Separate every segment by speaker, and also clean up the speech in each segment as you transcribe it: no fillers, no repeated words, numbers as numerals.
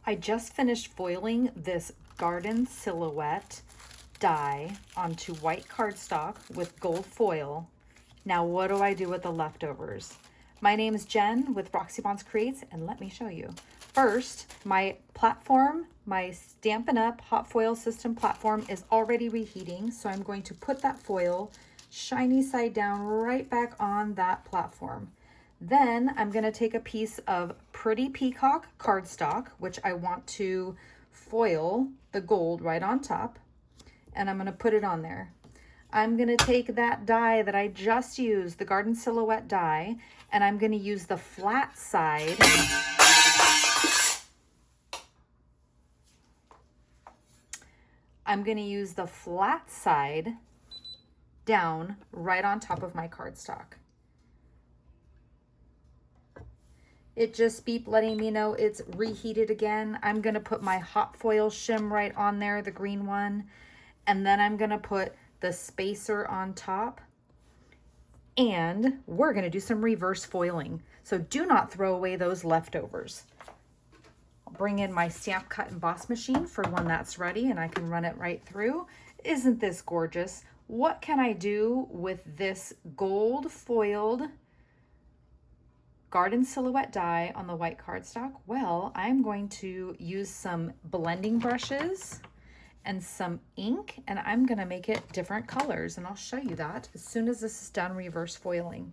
Speaker 1: I just finished foiling this garden silhouette die onto white cardstock with gold foil. Now what do I do with the leftovers? My name is Jen with Roxy Bonds Creates, and let me show you. First, my platform, my Stampin' Up! Hot foil system platform is already reheating, so I'm going to put that foil shiny side down right back on that platform. Then I'm going to take a piece of Pretty Peacock cardstock, which I want to foil the gold right on top, and I'm going to put it on there. I'm going to take that die that I just used, the Garden Silhouette die, and I'm going to use the flat side. I'm going to use the flat side down right on top of my cardstock. It just beeped letting me know it's reheated again. I'm going to put my hot foil shim right on there, the green one, and then I'm going to put the spacer on top, and we're going to do some reverse foiling. So do not throw away those leftovers. I'll bring in my stamp cut emboss machine for when that's ready and I can run it right through. Isn't this gorgeous? What can I do with this gold foiled Garden Silhouette die on the white cardstock? Well, I'm going to use some blending brushes and some ink, and I'm going to make it different colors, and I'll show you that as soon as this is done reverse foiling.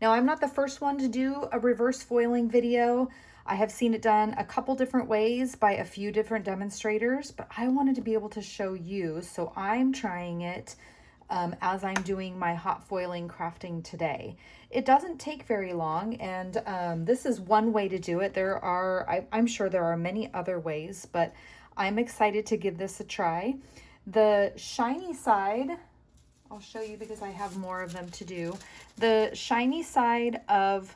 Speaker 1: Now, I'm not the first one to do a reverse foiling video. I have seen it done a couple different ways by a few different demonstrators, but I wanted to be able to show you, so I'm trying it as I'm doing my hot foiling crafting today. It doesn't take very long, and this is one way to do it. I'm sure there are many other ways, but I'm excited to give this a try. The shiny side, I'll show you because I have more of them to do. The shiny side of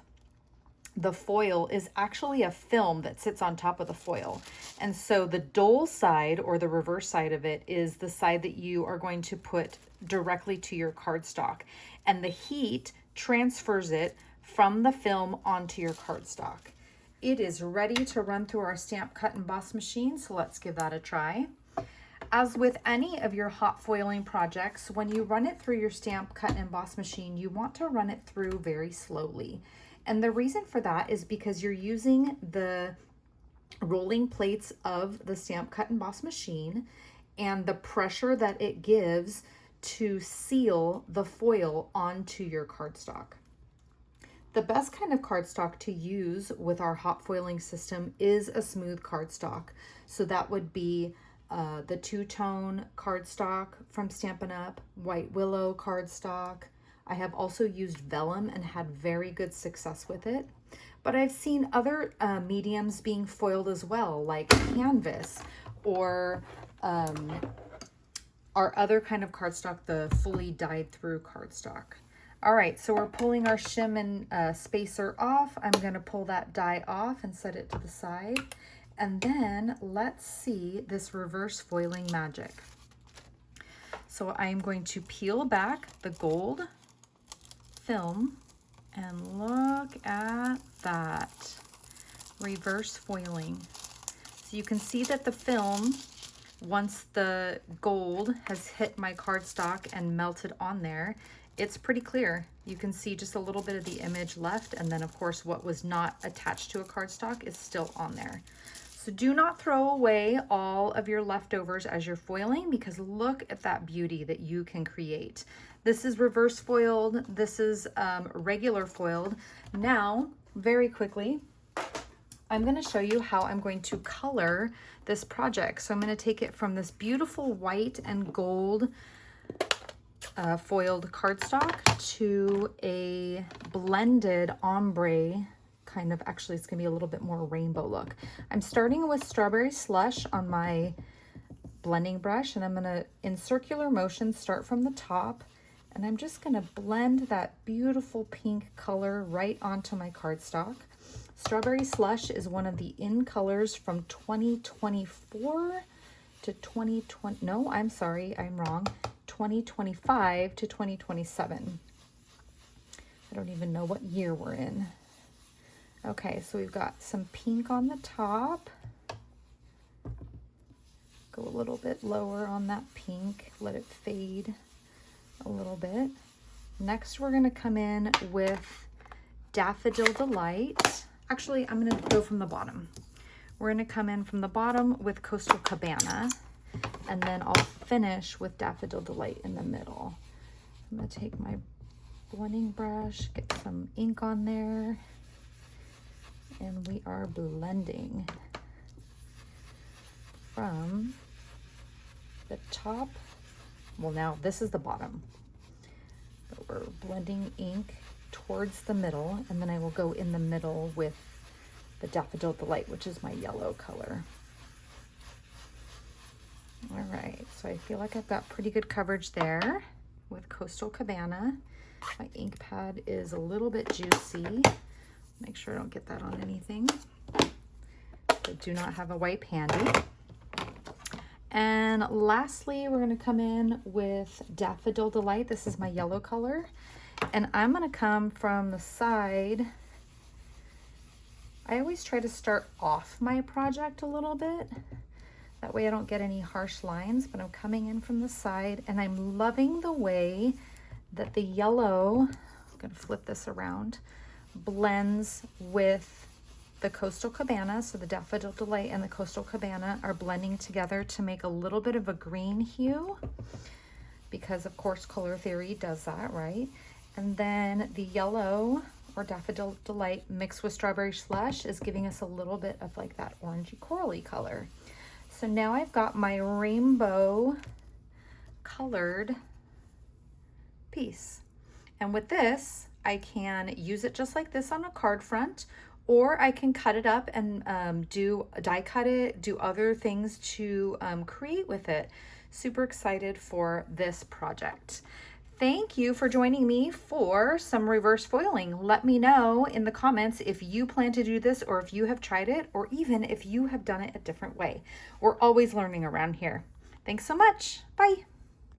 Speaker 1: the foil is actually a film that sits on top of the foil. And so the dull side, or the reverse side of it, is the side that you are going to put directly to your cardstock. And the heat transfers it from the film onto your cardstock. It is ready to run through our stamp cut emboss machine, so let's give that a try. As with any of your hot foiling projects, when you run it through your stamp cut emboss machine, you want to run it through very slowly. And the reason for that is because you're using the rolling plates of the stamp cut emboss machine and the pressure that it gives to seal the foil onto your cardstock. The best kind of cardstock to use with our hot foiling system is a smooth cardstock. So that would be the two-tone cardstock from Stampin' Up, White Willow cardstock. I have also used vellum and had very good success with it. But I've seen other mediums being foiled as well, like canvas or our other kind of cardstock, the fully dyed through cardstock. All right, so we're pulling our shim and spacer off. I'm gonna pull that die off and set it to the side. And then let's see this reverse foiling magic. So I'm going to peel back the gold film, and look at that reverse foiling. So you can see that the film, once the gold has hit my cardstock and melted on there, it's pretty clear. You can see just a little bit of the image left, and then of course what was not attached to a cardstock is still on there. So do not throw away all of your leftovers as you're foiling, because look at that beauty that you can create. This is reverse foiled, this is regular foiled. Now, very quickly, I'm going to show you how I'm going to color this project. So I'm going to take it from this beautiful white and gold foiled cardstock to a blended ombre kind of, actually it's going to be a little bit more rainbow look. I'm starting with Strawberry Slush on my blending brush, and I'm going to, in circular motion, start from the top, and I'm just going to blend that beautiful pink color right onto my cardstock. Strawberry Slush is one of the in colors from 2024 to 2020, no, I'm sorry, I'm wrong, 2025 to 2027. I don't even know what year we're in. Okay, so we've got some pink on the top. Go a little bit lower on that pink, let it fade a little bit. Next, we're gonna come in with Daffodil Delight. Actually, I'm gonna go from the bottom. We're gonna come in from the bottom with Coastal Cabana, and then I'll finish with Daffodil Delight in the middle. I'm gonna take my blending brush, get some ink on there, and we are blending from the top. Well, now this is the bottom, but we're blending ink towards the middle, and then I will go in the middle with the Daffodil Delight, which is my yellow color. All right, so I feel like I've got pretty good coverage there with Coastal Cabana. My ink pad is a little bit juicy. Make sure I don't get that on anything. I do not have a wipe handy. And lastly, we're gonna come in with Daffodil Delight. This is my yellow color. And I'm gonna come from the side. I always try to start off my project a little bit. That way I don't get any harsh lines, but I'm coming in from the side, and I'm loving the way that the yellow, I'm gonna flip this around, blends with the Coastal Cabana. So the Daffodil Delight and the Coastal Cabana are blending together to make a little bit of a green hue, because of course color theory does that, right? And then the yellow, or Daffodil Delight, mixed with Strawberry Slush is giving us a little bit of like that orangey corally color. So now I've got my rainbow colored piece. And with this, I can use it just like this on a card front, or I can cut it up and die cut it, do other things to create with it. Super excited for this project. Thank you for joining me for some reverse foiling. Let me know in the comments if you plan to do this, or if you have tried it, or even if you have done it a different way. We're always learning around here. Thanks so much. Bye.